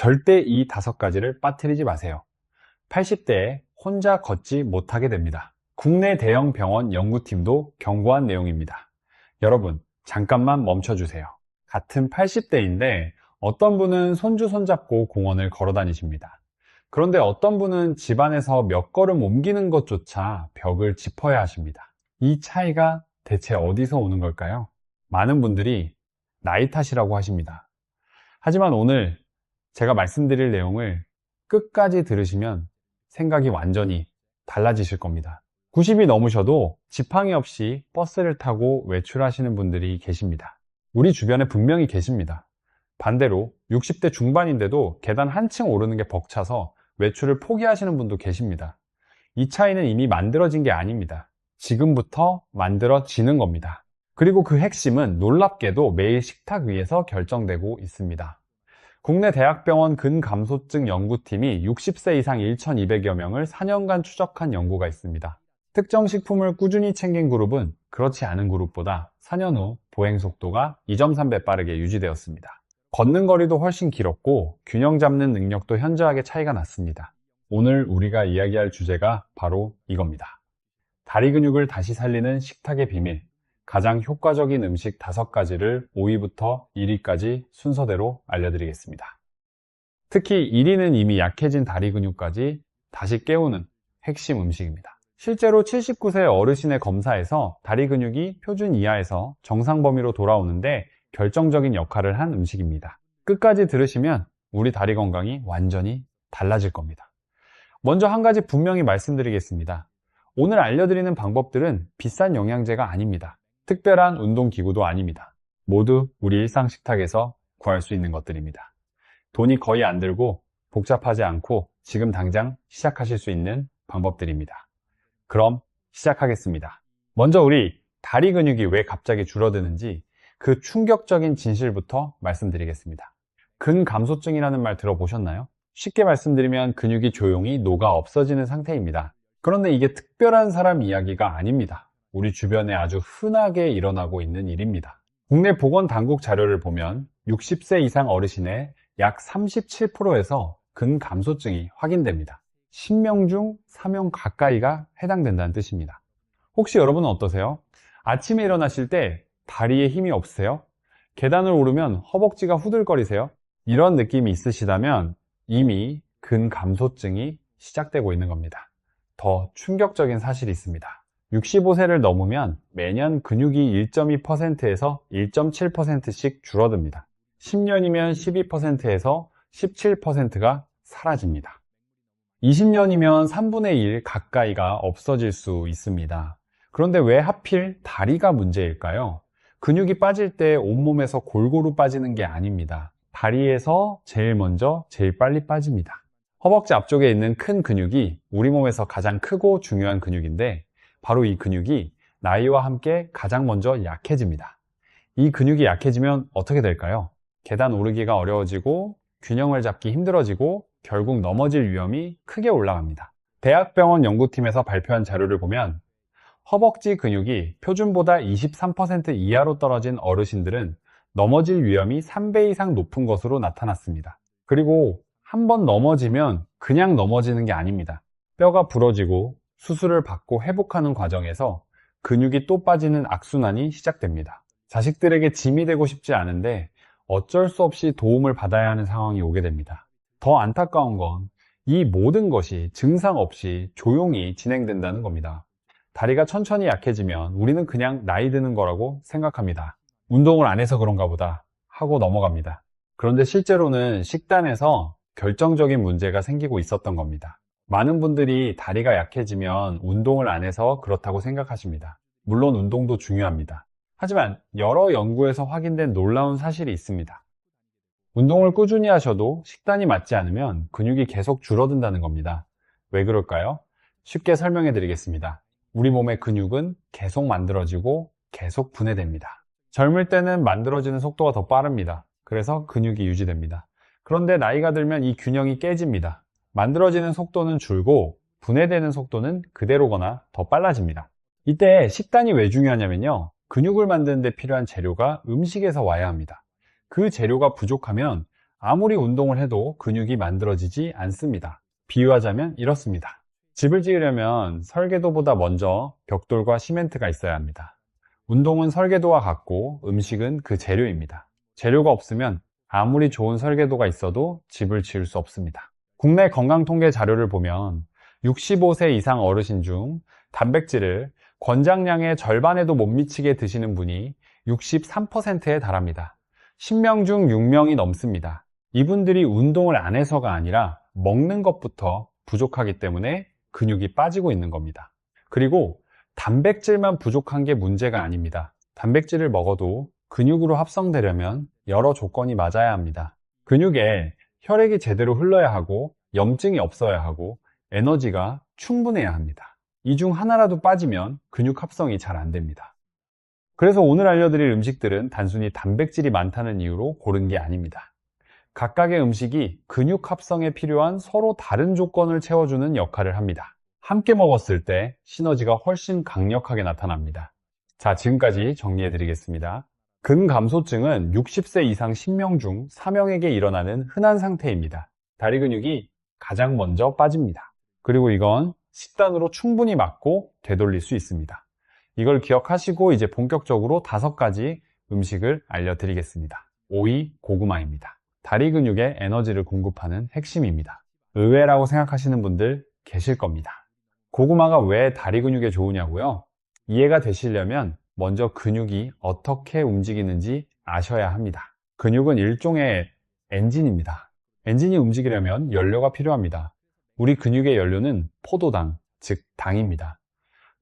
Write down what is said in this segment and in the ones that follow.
절대 이 5가지를 빠뜨리지 마세요. 80대에 혼자 걷지 못하게 됩니다. 국내 대형 병원 연구팀도 경고한 내용입니다. 여러분, 잠깐만 멈춰주세요. 같은 80대인데 어떤 분은 손주 손잡고 공원을 걸어 다니십니다. 그런데 어떤 분은 집안에서 몇 걸음 옮기는 것조차 벽을 짚어야 하십니다. 이 차이가 대체 어디서 오는 걸까요? 많은 분들이 나이 탓이라고 하십니다. 하지만 오늘 제가 말씀드릴 내용을 끝까지 들으시면 생각이 완전히 달라지실 겁니다. 90이 넘으셔도 지팡이 없이 버스를 타고 외출하시는 분들이 계십니다. 우리 주변에 분명히 계십니다. 반대로 60대 중반인데도 계단 한층 오르는 게 벅차서 외출을 포기하시는 분도 계십니다. 이 차이는 이미 만들어진 게 아닙니다. 지금부터 만들어지는 겁니다. 그리고 그 핵심은 놀랍게도 매일 식탁 위에서 결정되고 있습니다. 국내 대학병원 근감소증 연구팀이 60세 이상 1200여 명을 4년간 추적한 연구가 있습니다. 특정 식품을 꾸준히 챙긴 그룹은 그렇지 않은 그룹보다 4년 후 보행 속도가 2.3배 빠르게 유지되었습니다. 걷는 거리도 훨씬 길었고 균형 잡는 능력도 현저하게 차이가 났습니다. 오늘 우리가 이야기할 주제가 바로 이겁니다. 다리 근육을 다시 살리는 식탁의 비밀, 가장 효과적인 음식 5가지를 5위부터 1위까지 순서대로 알려드리겠습니다. 특히 1위는 이미 약해진 다리 근육까지 다시 깨우는 핵심 음식입니다. 실제로 79세 어르신의 검사에서 다리 근육이 표준 이하에서 정상 범위로 돌아오는데 결정적인 역할을 한 음식입니다. 끝까지 들으시면 우리 다리 건강이 완전히 달라질 겁니다. 먼저 한 가지 분명히 말씀드리겠습니다. 오늘 알려드리는 방법들은 비싼 영양제가 아닙니다. 특별한 운동기구도 아닙니다. 모두 우리 일상 식탁에서 구할 수 있는 것들입니다. 돈이 거의 안 들고 복잡하지 않고 지금 당장 시작하실 수 있는 방법들입니다. 그럼 시작하겠습니다. 먼저 우리 다리 근육이 왜 갑자기 줄어드는지 그 충격적인 진실부터 말씀드리겠습니다. 근감소증이라는 말 들어보셨나요? 쉽게 말씀드리면 근육이 조용히 녹아 없어지는 상태입니다. 그런데 이게 특별한 사람 이야기가 아닙니다. 우리 주변에 아주 흔하게 일어나고 있는 일입니다. 국내 보건당국 자료를 보면 60세 이상 어르신의 약 37%에서 근감소증이 확인됩니다. 10명 중 3명 가까이가 해당된다는 뜻입니다. 혹시 여러분은 어떠세요? 아침에 일어나실 때 다리에 힘이 없으세요? 계단을 오르면 허벅지가 후들거리세요? 이런 느낌이 있으시다면 이미 근감소증이 시작되고 있는 겁니다. 더 충격적인 사실이 있습니다. 65세를 넘으면 매년 근육이 1.2%에서 1.7%씩 줄어듭니다. 10년이면 12%에서 17%가 사라집니다. 20년이면 3분의 1 가까이가 없어질 수 있습니다. 그런데 왜 하필 다리가 문제일까요? 근육이 빠질 때 온몸에서 골고루 빠지는 게 아닙니다. 다리에서 제일 먼저 제일 빨리 빠집니다. 허벅지 앞쪽에 있는 큰 근육이 우리 몸에서 가장 크고 중요한 근육인데 바로 이 근육이 나이와 함께 가장 먼저 약해집니다. 이 근육이 약해지면 어떻게 될까요? 계단 오르기가 어려워지고 균형을 잡기 힘들어지고 결국 넘어질 위험이 크게 올라갑니다. 대학병원 연구팀에서 발표한 자료를 보면 허벅지 근육이 표준보다 23% 이하로 떨어진 어르신들은 넘어질 위험이 3배 이상 높은 것으로 나타났습니다. 그리고 한번 넘어지면 그냥 넘어지는 게 아닙니다. 뼈가 부러지고 수술을 받고 회복하는 과정에서 근육이 또 빠지는 악순환이 시작됩니다. 자식들에게 짐이 되고 싶지 않은데 어쩔 수 없이 도움을 받아야 하는 상황이 오게 됩니다. 더 안타까운 건 이 모든 것이 증상 없이 조용히 진행된다는 겁니다. 다리가 천천히 약해지면 우리는 그냥 나이 드는 거라고 생각합니다. 운동을 안 해서 그런가 보다 하고 넘어갑니다. 그런데 실제로는 식단에서 결정적인 문제가 생기고 있었던 겁니다. 많은 분들이 다리가 약해지면 운동을 안 해서 그렇다고 생각하십니다. 물론 운동도 중요합니다. 하지만 여러 연구에서 확인된 놀라운 사실이 있습니다. 운동을 꾸준히 하셔도 식단이 맞지 않으면 근육이 계속 줄어든다는 겁니다. 왜 그럴까요? 쉽게 설명해 드리겠습니다. 우리 몸의 근육은 계속 만들어지고 계속 분해됩니다. 젊을 때는 만들어지는 속도가 더 빠릅니다. 그래서 근육이 유지됩니다. 그런데 나이가 들면 이 균형이 깨집니다. 만들어지는 속도는 줄고 분해되는 속도는 그대로거나 더 빨라집니다. 이때 식단이 왜 중요하냐면요. 근육을 만드는 데 필요한 재료가 음식에서 와야 합니다. 그 재료가 부족하면 아무리 운동을 해도 근육이 만들어지지 않습니다. 비유하자면 이렇습니다. 집을 지으려면 설계도보다 먼저 벽돌과 시멘트가 있어야 합니다. 운동은 설계도와 같고 음식은 그 재료입니다. 재료가 없으면 아무리 좋은 설계도가 있어도 집을 지을 수 없습니다. 국내 건강통계 자료를 보면 65세 이상 어르신 중 단백질을 권장량의 절반에도 못 미치게 드시는 분이 63%에 달합니다. 10명 중 6명이 넘습니다. 이분들이 운동을 안 해서가 아니라 먹는 것부터 부족하기 때문에 근육이 빠지고 있는 겁니다. 그리고 단백질만 부족한 게 문제가 아닙니다. 단백질을 먹어도 근육으로 합성되려면 여러 조건이 맞아야 합니다. 근육에 혈액이 제대로 흘러야 하고 염증이 없어야 하고 에너지가 충분해야 합니다. 이 중 하나라도 빠지면 근육 합성이 잘 안 됩니다. 그래서 오늘 알려드릴 음식들은 단순히 단백질이 많다는 이유로 고른 게 아닙니다. 각각의 음식이 근육 합성에 필요한 서로 다른 조건을 채워주는 역할을 합니다. 함께 먹었을 때 시너지가 훨씬 강력하게 나타납니다. 자, 지금까지 정리해 드리겠습니다. 근감소증은 60세 이상 10명 중 4명에게 일어나는 흔한 상태입니다. 다리 근육이 가장 먼저 빠집니다. 그리고 이건 식단으로 충분히 막고 되돌릴 수 있습니다. 이걸 기억하시고 이제 본격적으로 5가지 음식을 알려드리겠습니다. 오이, 고구마입니다. 다리 근육에 에너지를 공급하는 핵심입니다. 의외라고 생각하시는 분들 계실 겁니다. 고구마가 왜 다리 근육에 좋으냐고요? 이해가 되시려면 먼저 근육이 어떻게 움직이는지 아셔야 합니다. 근육은 일종의 엔진입니다. 엔진이 움직이려면 연료가 필요합니다. 우리 근육의 연료는 포도당, 즉 당입니다.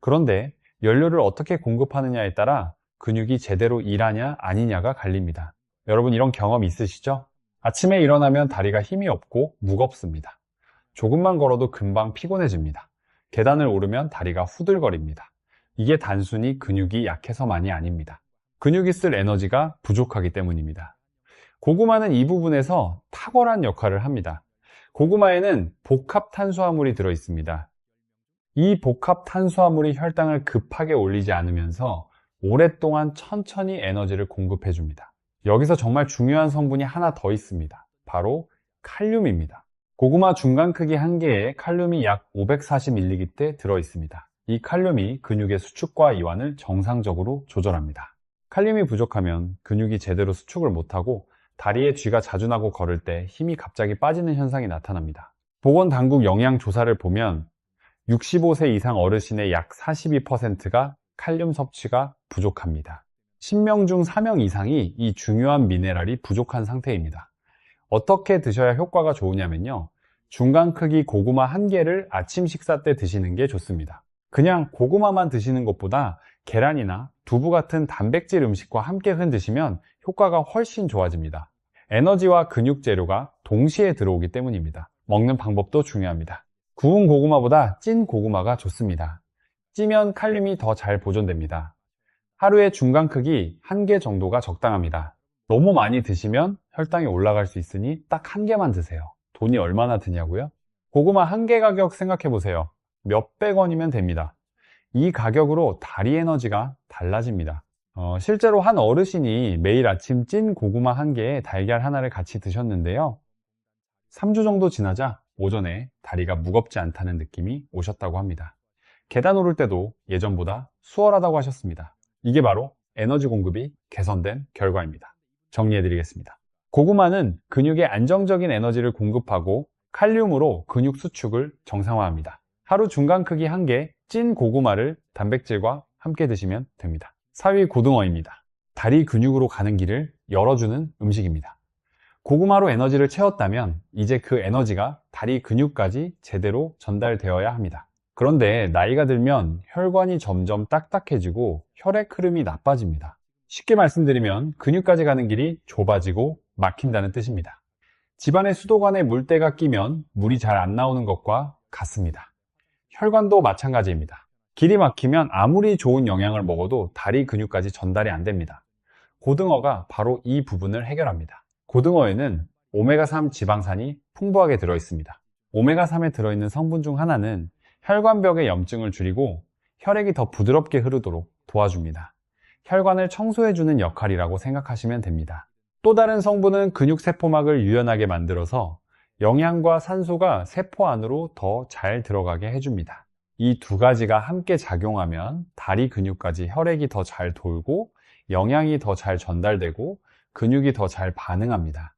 그런데 연료를 어떻게 공급하느냐에 따라 근육이 제대로 일하냐 아니냐가 갈립니다. 여러분 이런 경험 있으시죠? 아침에 일어나면 다리가 힘이 없고 무겁습니다. 조금만 걸어도 금방 피곤해집니다. 계단을 오르면 다리가 후들거립니다. 이게 단순히 근육이 약해서만이 아닙니다. 근육이 쓸 에너지가 부족하기 때문입니다. 고구마는 이 부분에서 탁월한 역할을 합니다. 고구마에는 복합 탄수화물이 들어 있습니다. 이 복합 탄수화물이 혈당을 급하게 올리지 않으면서 오랫동안 천천히 에너지를 공급해 줍니다. 여기서 정말 중요한 성분이 하나 더 있습니다. 바로 칼륨입니다. 고구마 중간 크기 한 개에 칼륨이 약 540mg 들어 있습니다. 이 칼륨이 근육의 수축과 이완을 정상적으로 조절합니다. 칼륨이 부족하면 근육이 제대로 수축을 못하고 다리에 쥐가 자주 나고 걸을 때 힘이 갑자기 빠지는 현상이 나타납니다. 보건당국 영양조사를 보면 65세 이상 어르신의 약 42%가 칼륨 섭취가 부족합니다. 10명 중 4명 이상이 이 중요한 미네랄이 부족한 상태입니다. 어떻게 드셔야 효과가 좋으냐면요. 중간 크기 고구마 한 개를 아침 식사 때 드시는 게 좋습니다. 그냥 고구마만 드시는 것보다 계란이나 두부 같은 단백질 음식과 함께 흔드시면 효과가 훨씬 좋아집니다. 에너지와 근육 재료가 동시에 들어오기 때문입니다. 먹는 방법도 중요합니다. 구운 고구마보다 찐 고구마가 좋습니다. 찌면 칼륨이 더 잘 보존됩니다. 하루에 중간 크기 한 개 정도가 적당합니다. 너무 많이 드시면 혈당이 올라갈 수 있으니 딱 한 개만 드세요. 돈이 얼마나 드냐고요? 고구마 한 개 가격 생각해 보세요. 몇백 원이면 됩니다. 이 가격으로 다리 에너지가 달라집니다. 실제로 한 어르신이 매일 아침 찐 고구마 한 개에 달걀 하나를 같이 드셨는데요. 3주 정도 지나자 오전에 다리가 무겁지 않다는 느낌이 오셨다고 합니다. 계단 오를 때도 예전보다 수월하다고 하셨습니다. 이게 바로 에너지 공급이 개선된 결과입니다. 정리해 드리겠습니다. 고구마는 근육에 안정적인 에너지를 공급하고 칼륨으로 근육 수축을 정상화합니다. 하루 중간 크기 한 개 찐 고구마를 단백질과 함께 드시면 됩니다. 4위 고등어입니다. 다리 근육으로 가는 길을 열어주는 음식입니다. 고구마로 에너지를 채웠다면 이제 그 에너지가 다리 근육까지 제대로 전달되어야 합니다. 그런데 나이가 들면 혈관이 점점 딱딱해지고 혈액 흐름이 나빠집니다. 쉽게 말씀드리면 근육까지 가는 길이 좁아지고 막힌다는 뜻입니다. 집안의 수도관에 물때가 끼면 물이 잘 안 나오는 것과 같습니다. 혈관도 마찬가지입니다. 길이 막히면 아무리 좋은 영양을 먹어도 다리 근육까지 전달이 안 됩니다. 고등어가 바로 이 부분을 해결합니다. 고등어에는 오메가3 지방산이 풍부하게 들어있습니다. 오메가3에 들어있는 성분 중 하나는 혈관벽의 염증을 줄이고 혈액이 더 부드럽게 흐르도록 도와줍니다. 혈관을 청소해주는 역할이라고 생각하시면 됩니다. 또 다른 성분은 근육세포막을 유연하게 만들어서 영양과 산소가 세포 안으로 더 잘 들어가게 해줍니다. 이 두 가지가 함께 작용하면 다리 근육까지 혈액이 더 잘 돌고 영양이 더 잘 전달되고 근육이 더 잘 반응합니다.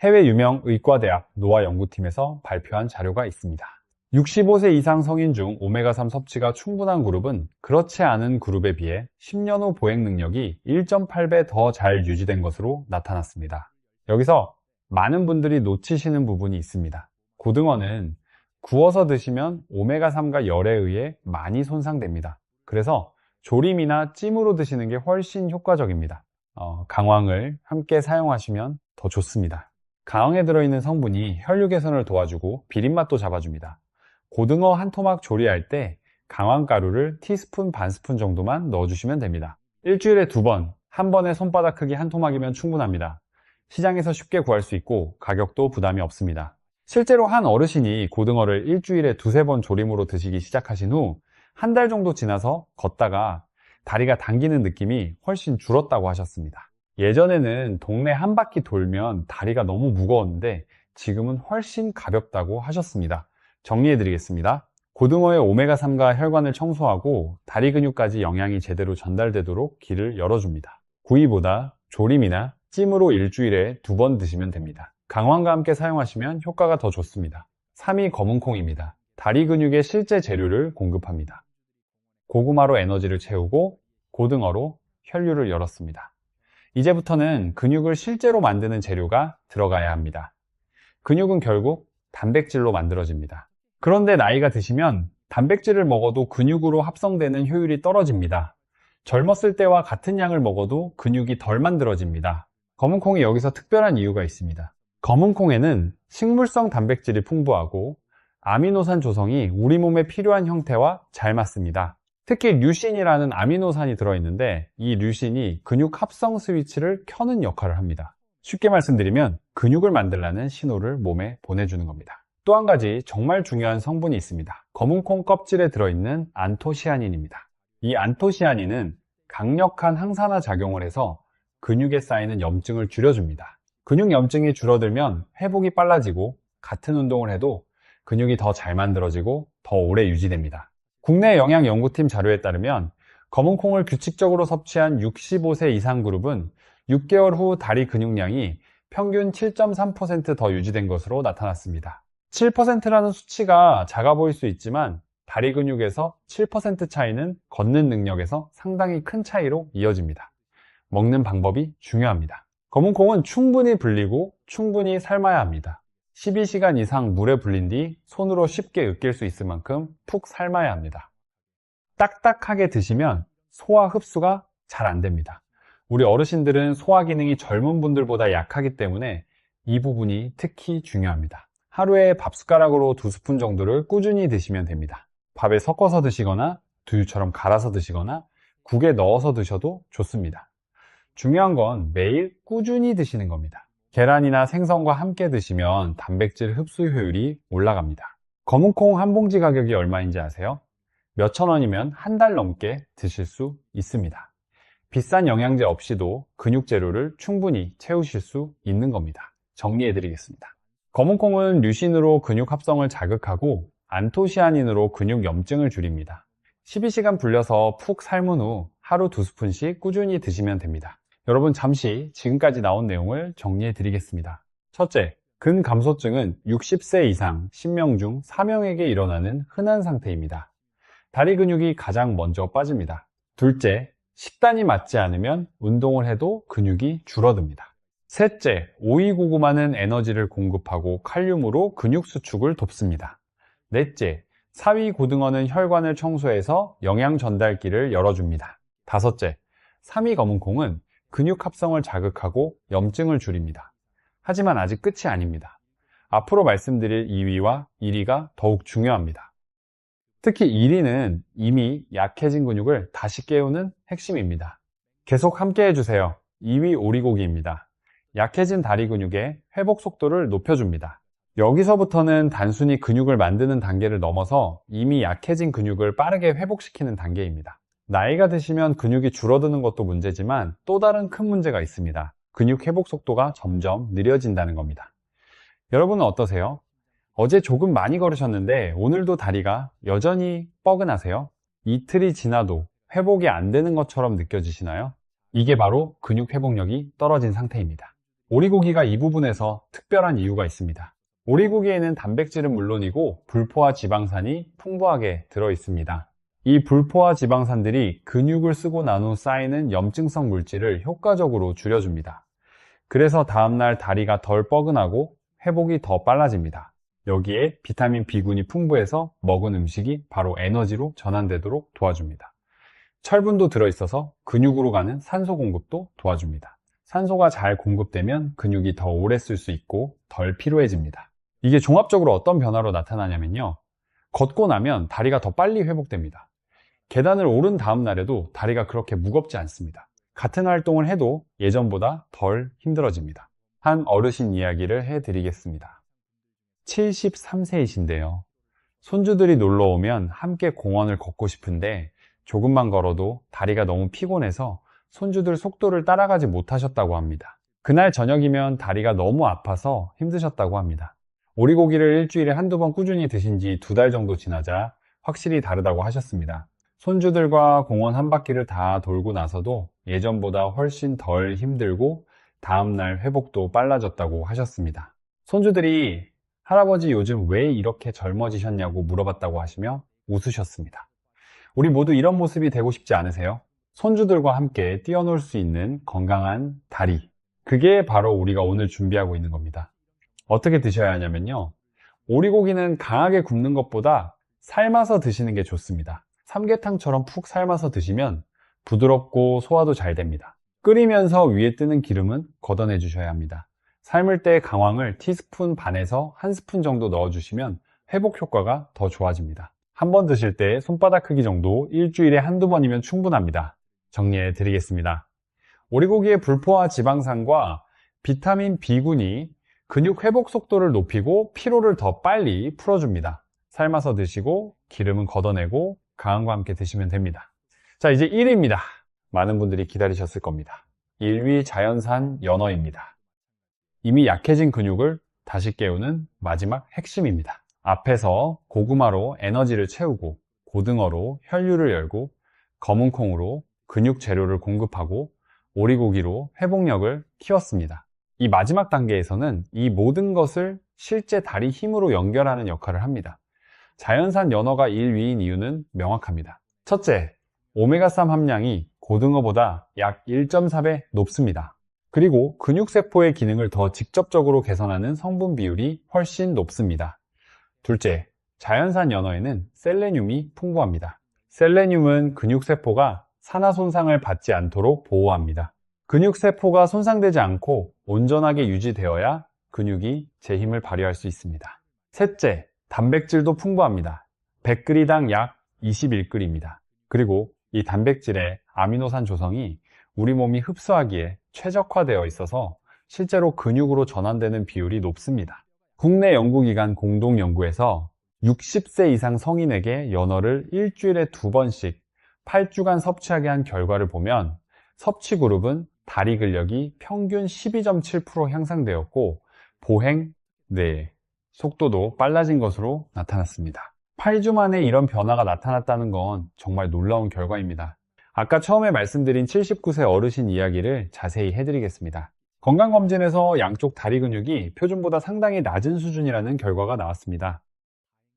해외 유명 의과대학 노화 연구팀에서 발표한 자료가 있습니다. 65세 이상 성인 중 오메가3 섭취가 충분한 그룹은 그렇지 않은 그룹에 비해 10년 후 보행 능력이 1.8배 더 잘 유지된 것으로 나타났습니다. 여기서 많은 분들이 놓치시는 부분이 있습니다. 고등어는 구워서 드시면 오메가3가 열에 의해 많이 손상됩니다. 그래서 조림이나 찜으로 드시는 게 훨씬 효과적입니다. 강황을 함께 사용하시면 더 좋습니다. 강황에 들어있는 성분이 혈류 개선을 도와주고 비린맛도 잡아줍니다. 고등어 한 토막 조리할 때 강황가루를 티스푼 반 스푼 정도만 넣어주시면 됩니다. 일주일에 2번, 한 번에 손바닥 크기 한 토막이면 충분합니다. 시장에서 쉽게 구할 수 있고 가격도 부담이 없습니다. 실제로 한 어르신이 고등어를 일주일에 2~3번 조림으로 드시기 시작하신 후 한 달 정도 지나서 걷다가 다리가 당기는 느낌이 훨씬 줄었다고 하셨습니다. 예전에는 동네 한 바퀴 돌면 다리가 너무 무거웠는데 지금은 훨씬 가볍다고 하셨습니다. 정리해 드리겠습니다. 고등어의 오메가3가 혈관을 청소하고 다리 근육까지 영양이 제대로 전달되도록 길을 열어줍니다. 구이보다 조림이나 찜으로 일주일에 2번 드시면 됩니다. 강황과 함께 사용하시면 효과가 더 좋습니다. 3위 검은콩입니다. 다리 근육의 실제 재료를 공급합니다. 고구마로 에너지를 채우고 고등어로 혈류를 열었습니다. 이제부터는 근육을 실제로 만드는 재료가 들어가야 합니다. 근육은 결국 단백질로 만들어집니다. 그런데 나이가 드시면 단백질을 먹어도 근육으로 합성되는 효율이 떨어집니다. 젊었을 때와 같은 양을 먹어도 근육이 덜 만들어집니다. 검은콩이 여기서 특별한 이유가 있습니다. 검은콩에는 식물성 단백질이 풍부하고 아미노산 조성이 우리 몸에 필요한 형태와 잘 맞습니다. 특히 류신이라는 아미노산이 들어있는데 이 류신이 근육 합성 스위치를 켜는 역할을 합니다. 쉽게 말씀드리면 근육을 만들라는 신호를 몸에 보내주는 겁니다. 또 한 가지 정말 중요한 성분이 있습니다. 검은콩 껍질에 들어있는 안토시아닌입니다. 이 안토시아닌은 강력한 항산화 작용을 해서 근육에 쌓이는 염증을 줄여줍니다. 근육 염증이 줄어들면 회복이 빨라지고 같은 운동을 해도 근육이 더 잘 만들어지고 더 오래 유지됩니다. 국내 영양연구팀 자료에 따르면 검은콩을 규칙적으로 섭취한 65세 이상 그룹은 6개월 후 다리 근육량이 평균 7.3% 더 유지된 것으로 나타났습니다. 7%라는 수치가 작아 보일 수 있지만 다리 근육에서 7% 차이는 걷는 능력에서 상당히 큰 차이로 이어집니다. 먹는 방법이 중요합니다. 검은콩은 충분히 불리고 충분히 삶아야 합니다. 12시간 이상 물에 불린 뒤 손으로 쉽게 으깰 수 있을 만큼 푹 삶아야 합니다. 딱딱하게 드시면 소화 흡수가 잘 안 됩니다. 우리 어르신들은 소화 기능이 젊은 분들보다 약하기 때문에 이 부분이 특히 중요합니다. 하루에 밥 숟가락으로 2스푼 정도를 꾸준히 드시면 됩니다. 밥에 섞어서 드시거나 두유처럼 갈아서 드시거나 국에 넣어서 드셔도 좋습니다. 중요한 건 매일 꾸준히 드시는 겁니다. 계란이나 생선과 함께 드시면 단백질 흡수 효율이 올라갑니다. 검은콩 한 봉지 가격이 얼마인지 아세요? 몇천 원이면 한 달 넘게 드실 수 있습니다. 비싼 영양제 없이도 근육 재료를 충분히 채우실 수 있는 겁니다. 정리해 드리겠습니다. 검은콩은 류신으로 근육 합성을 자극하고 안토시아닌으로 근육 염증을 줄입니다. 12시간 불려서 푹 삶은 후 하루 2스푼씩 꾸준히 드시면 됩니다. 여러분 잠시 지금까지 나온 내용을 정리해 드리겠습니다. 첫째, 근감소증은 60세 이상 10명 중 4명에게 일어나는 흔한 상태입니다. 다리 근육이 가장 먼저 빠집니다. 둘째, 식단이 맞지 않으면 운동을 해도 근육이 줄어듭니다. 셋째, 오이고구마는 에너지를 공급하고 칼륨으로 근육 수축을 돕습니다. 넷째, 사위 고등어는 혈관을 청소해서 영양 전달기를 열어줍니다. 다섯째, 삼위 검은콩은 근육 합성을 자극하고 염증을 줄입니다. 하지만 아직 끝이 아닙니다. 앞으로 말씀드릴 2위와 1위가 더욱 중요합니다. 특히 1위는 이미 약해진 근육을 다시 깨우는 핵심입니다. 계속 함께 해주세요. 2위 오리고기입니다. 약해진 다리 근육의 회복 속도를 높여줍니다. 여기서부터는 단순히 근육을 만드는 단계를 넘어서 이미 약해진 근육을 빠르게 회복시키는 단계입니다. 나이가 드시면 근육이 줄어드는 것도 문제지만 또 다른 큰 문제가 있습니다. 근육 회복 속도가 점점 느려진다는 겁니다. 여러분은 어떠세요? 어제 조금 많이 걸으셨는데 오늘도 다리가 여전히 뻐근하세요? 이틀이 지나도 회복이 안 되는 것처럼 느껴지시나요? 이게 바로 근육 회복력이 떨어진 상태입니다. 오리고기가 이 부분에서 특별한 이유가 있습니다. 오리고기에는 단백질은 물론이고 불포화 지방산이 풍부하게 들어 있습니다. 이 불포화 지방산들이 근육을 쓰고 난 후 쌓이는 염증성 물질을 효과적으로 줄여줍니다. 그래서 다음날 다리가 덜 뻐근하고 회복이 더 빨라집니다. 여기에 비타민 B군이 풍부해서 먹은 음식이 바로 에너지로 전환되도록 도와줍니다. 철분도 들어있어서 근육으로 가는 산소 공급도 도와줍니다. 산소가 잘 공급되면 근육이 더 오래 쓸 수 있고 덜 피로해집니다. 이게 종합적으로 어떤 변화로 나타나냐면요. 걷고 나면 다리가 더 빨리 회복됩니다. 계단을 오른 다음 날에도 다리가 그렇게 무겁지 않습니다. 같은 활동을 해도 예전보다 덜 힘들어집니다. 한 어르신 이야기를 해드리겠습니다. 73세이신데요. 손주들이 놀러 오면 함께 공원을 걷고 싶은데 조금만 걸어도 다리가 너무 피곤해서 손주들 속도를 따라가지 못하셨다고 합니다. 그날 저녁이면 다리가 너무 아파서 힘드셨다고 합니다. 오리고기를 일주일에 한두 번 꾸준히 드신 지 2달 정도 지나자 확실히 다르다고 하셨습니다. 손주들과 공원 한 바퀴를 다 돌고 나서도 예전보다 훨씬 덜 힘들고 다음날 회복도 빨라졌다고 하셨습니다. 손주들이 할아버지 요즘 왜 이렇게 젊어지셨냐고 물어봤다고 하시며 웃으셨습니다. 우리 모두 이런 모습이 되고 싶지 않으세요? 손주들과 함께 뛰어놀 수 있는 건강한 다리. 그게 바로 우리가 오늘 준비하고 있는 겁니다. 어떻게 드셔야 하냐면요. 오리고기는 강하게 굽는 것보다 삶아서 드시는 게 좋습니다. 삼계탕처럼 푹 삶아서 드시면 부드럽고 소화도 잘 됩니다. 끓이면서 위에 뜨는 기름은 걷어내 주셔야 합니다. 삶을 때 강황을 티스푼 반에서 1스푼 정도 넣어주시면 회복 효과가 더 좋아집니다. 한 번 드실 때 손바닥 크기 정도 일주일에 한두 번이면 충분합니다. 정리해 드리겠습니다. 오리고기의 불포화 지방산과 비타민 B군이 근육 회복 속도를 높이고 피로를 더 빨리 풀어줍니다. 삶아서 드시고 기름은 걷어내고 강황과 함께 드시면 됩니다. 자, 이제 1위입니다. 많은 분들이 기다리셨을 겁니다. 1위 자연산 연어입니다. 이미 약해진 근육을 다시 깨우는 마지막 핵심입니다. 앞에서 고구마로 에너지를 채우고 고등어로 혈류를 열고 검은콩으로 근육 재료를 공급하고 오리고기로 회복력을 키웠습니다. 이 마지막 단계에서는 이 모든 것을 실제 다리 힘으로 연결하는 역할을 합니다. 자연산 연어가 1위인 이유는 명확합니다. 첫째, 오메가3 함량이 고등어보다 약 1.4배 높습니다. 그리고 근육세포의 기능을 더 직접적으로 개선하는 성분 비율이 훨씬 높습니다. 둘째, 자연산 연어에는 셀레늄이 풍부합니다. 셀레늄은 근육세포가 산화 손상을 받지 않도록 보호합니다. 근육세포가 손상되지 않고 온전하게 유지되어야 근육이 제 힘을 발휘할 수 있습니다. 셋째, 단백질도 풍부합니다. 100g당 약 21g입니다. 그리고 이 단백질의 아미노산 조성이 우리 몸이 흡수하기에 최적화되어 있어서 실제로 근육으로 전환되는 비율이 높습니다. 국내 연구기관 공동연구에서 60세 이상 성인에게 연어를 일주일에 2번씩 8주간 섭취하게 한 결과를 보면 섭취 그룹은 다리 근력이 평균 12.7% 향상되었고 보행, 속도도 빨라진 것으로 나타났습니다. 8주 만에 이런 변화가 나타났다는 건 정말 놀라운 결과입니다. 아까 처음에 말씀드린 79세 어르신 이야기를 자세히 해드리겠습니다. 건강검진에서 양쪽 다리 근육이 표준보다 상당히 낮은 수준이라는 결과가 나왔습니다.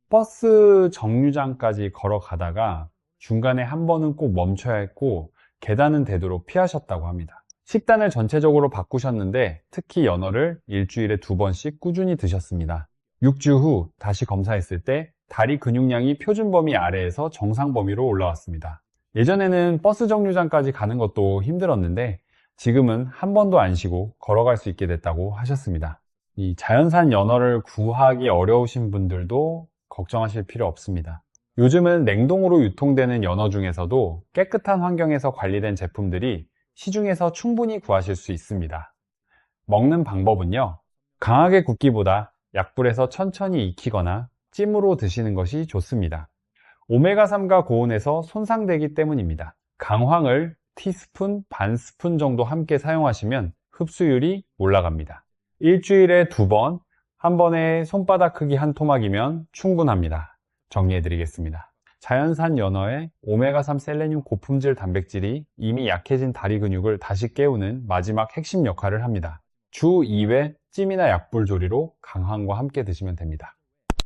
버스 정류장까지 걸어가다가 중간에 한 번은 꼭 멈춰야 했고 계단은 되도록 피하셨다고 합니다. 식단을 전체적으로 바꾸셨는데 특히 연어를 일주일에 2번씩 꾸준히 드셨습니다. 6주 후 다시 검사했을 때 다리 근육량이 표준 범위 아래에서 정상 범위로 올라왔습니다. 예전에는 버스 정류장까지 가는 것도 힘들었는데 지금은 한 번도 안 쉬고 걸어갈 수 있게 됐다고 하셨습니다. 이 자연산 연어를 구하기 어려우신 분들도 걱정하실 필요 없습니다. 요즘은 냉동으로 유통되는 연어 중에서도 깨끗한 환경에서 관리된 제품들이 시중에서 충분히 구하실 수 있습니다. 먹는 방법은요, 강하게 굽기보다 약불에서 천천히 익히거나 찜으로 드시는 것이 좋습니다. 오메가3가 고온에서 손상되기 때문입니다. 강황을 티스푼, 반 스푼 정도 함께 사용하시면 흡수율이 올라갑니다. 일주일에 2번, 한 번에 손바닥 크기 한 토막이면 충분합니다. 정리해 드리겠습니다. 자연산 연어의 오메가3 셀레늄 고품질 단백질이 이미 약해진 다리 근육을 다시 깨우는 마지막 핵심 역할을 합니다. 주 2회 찜이나 약불 조리로 강황과 함께 드시면 됩니다.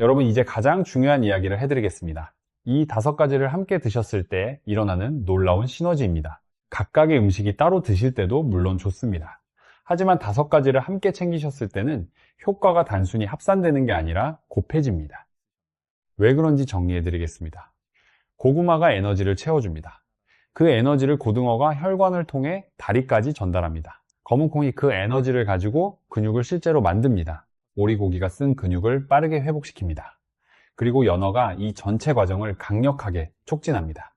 여러분, 이제 가장 중요한 이야기를 해드리겠습니다. 이 5가지를 함께 드셨을 때 일어나는 놀라운 시너지입니다. 각각의 음식이 따로 드실 때도 물론 좋습니다. 하지만 5가지를 함께 챙기셨을 때는 효과가 단순히 합산되는 게 아니라 곱해집니다. 왜 그런지 정리해 드리겠습니다. 고구마가 에너지를 채워줍니다. 그 에너지를 고등어가 혈관을 통해 다리까지 전달합니다. 검은콩이 그 에너지를 가지고 근육을 실제로 만듭니다. 오리고기가 쓴 근육을 빠르게 회복시킵니다. 그리고 연어가 이 전체 과정을 강력하게 촉진합니다.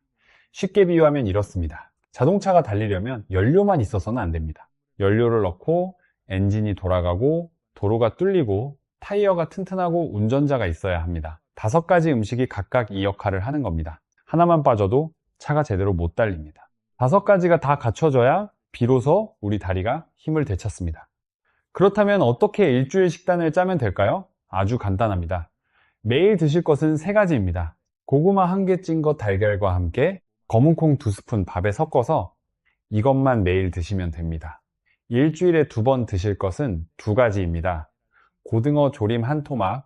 쉽게 비유하면 이렇습니다. 자동차가 달리려면 연료만 있어서는 안 됩니다. 연료를 넣고 엔진이 돌아가고 도로가 뚫리고 타이어가 튼튼하고 운전자가 있어야 합니다. 5가지 음식이 각각 이 역할을 하는 겁니다. 하나만 빠져도 차가 제대로 못 달립니다. 5가지가 다 갖춰져야 비로소 우리 다리가 힘을 되찾습니다. 그렇다면 어떻게 일주일 식단을 짜면 될까요? 아주 간단합니다. 매일 드실 것은 3가지입니다. 고구마 1개 찐 것 달걀과 함께 검은콩 2스푼 밥에 섞어서 이것만 매일 드시면 됩니다. 일주일에 2번 드실 것은 2가지입니다. 고등어 조림 1토막,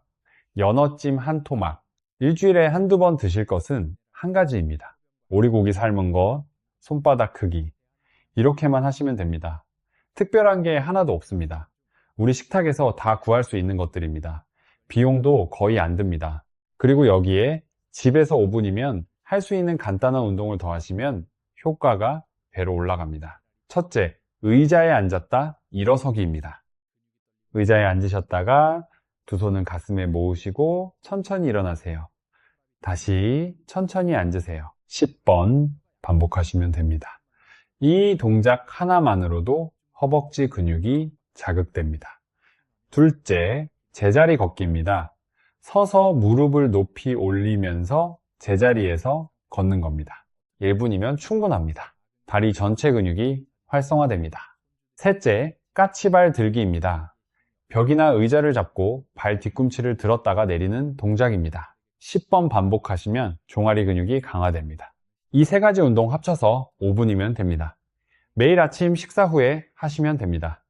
연어찜 1토막. 일주일에 1~2번 드실 것은 1가지입니다. 오리고기 삶은 것, 손바닥 크기. 이렇게만 하시면 됩니다. 특별한 게 하나도 없습니다. 우리 식탁에서 다 구할 수 있는 것들입니다. 비용도 거의 안 듭니다. 그리고 여기에 집에서 5분이면 할 수 있는 간단한 운동을 더하시면 효과가 배로 올라갑니다. 첫째, 의자에 앉았다 일어서기입니다. 의자에 앉으셨다가 두 손은 가슴에 모으시고 천천히 일어나세요. 다시 천천히 앉으세요. 10번 반복하시면 됩니다. 이 동작 하나만으로도 허벅지 근육이 자극됩니다. 둘째, 제자리 걷기입니다. 서서 무릎을 높이 올리면서 제자리에서 걷는 겁니다. 1분이면 충분합니다. 다리 전체 근육이 활성화됩니다. 셋째, 까치발 들기입니다. 벽이나 의자를 잡고 발 뒤꿈치를 들었다가 내리는 동작입니다. 10번 반복하시면 종아리 근육이 강화됩니다. 이 3가지 운동 합쳐서 5분이면 됩니다. 매일 아침 식사 후에 하시면 됩니다.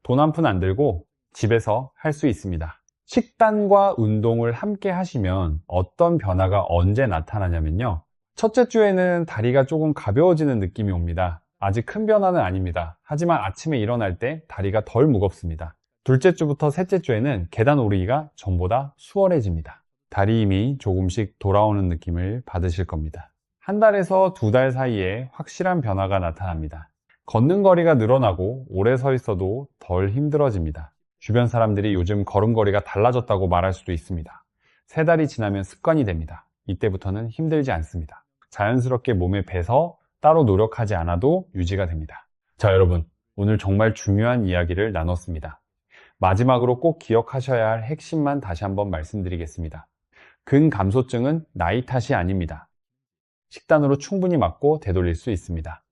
돈 한 푼 안 들고 집에서 할 수 있습니다. 식단과 운동을 함께 하시면 어떤 변화가 언제 나타나냐면요. 첫째 주에는 다리가 조금 가벼워지는 느낌이 옵니다. 아직 큰 변화는 아닙니다. 하지만 아침에 일어날 때 다리가 덜 무겁습니다. 둘째 주부터 셋째 주에는 계단 오르기가 전보다 수월해집니다. 다리 힘이 조금씩 돌아오는 느낌을 받으실 겁니다. 1달에서 2달 사이에 확실한 변화가 나타납니다. 걷는 거리가 늘어나고 오래 서 있어도 덜 힘들어집니다. 주변 사람들이 요즘 걸음걸이가 달라졌다고 말할 수도 있습니다. 3달이 지나면 습관이 됩니다. 이때부터는 힘들지 않습니다. 자연스럽게 몸에 배서 따로 노력하지 않아도 유지가 됩니다. 자, 여러분, 오늘 정말 중요한 이야기를 나눴습니다. 마지막으로 꼭 기억하셔야 할 핵심만 다시 한번 말씀드리겠습니다. 근감소증은 나이 탓이 아닙니다. 식단으로 충분히 막고 되돌릴 수 있습니다.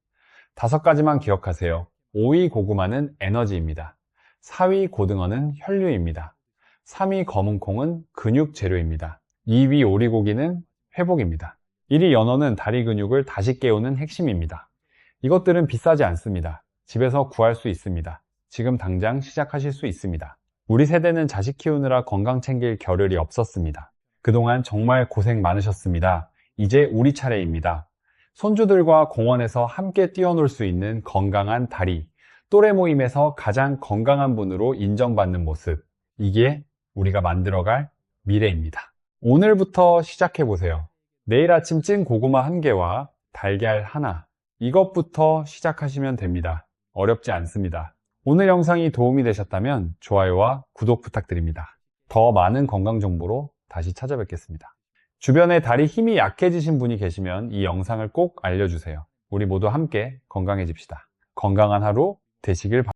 5가지만 기억하세요. 5위 고구마는 에너지입니다. 4위 고등어는 혈류입니다. 3위 검은콩은 근육 재료입니다. 2위 오리고기는 회복입니다. 1위 연어는 다리 근육을 다시 깨우는 핵심입니다. 이것들은 비싸지 않습니다. 집에서 구할 수 있습니다. 지금 당장 시작하실 수 있습니다. 우리 세대는 자식 키우느라 건강 챙길 겨를이 없었습니다. 그동안 정말 고생 많으셨습니다. 이제 우리 차례입니다. 손주들과 공원에서 함께 뛰어놀 수 있는 건강한 다리, 또래 모임에서 가장 건강한 분으로 인정받는 모습, 이게 우리가 만들어갈 미래입니다. 오늘부터 시작해보세요. 내일 아침 찐 고구마 1개와 달걀 하나, 이것부터 시작하시면 됩니다. 어렵지 않습니다. 오늘 영상이 도움이 되셨다면 좋아요와 구독 부탁드립니다. 더 많은 건강 정보로 다시 찾아뵙겠습니다. 주변에 다리 힘이 약해지신 분이 계시면 이 영상을 꼭 알려주세요. 우리 모두 함께 건강해집시다. 건강한 하루 되시길 바랍니다.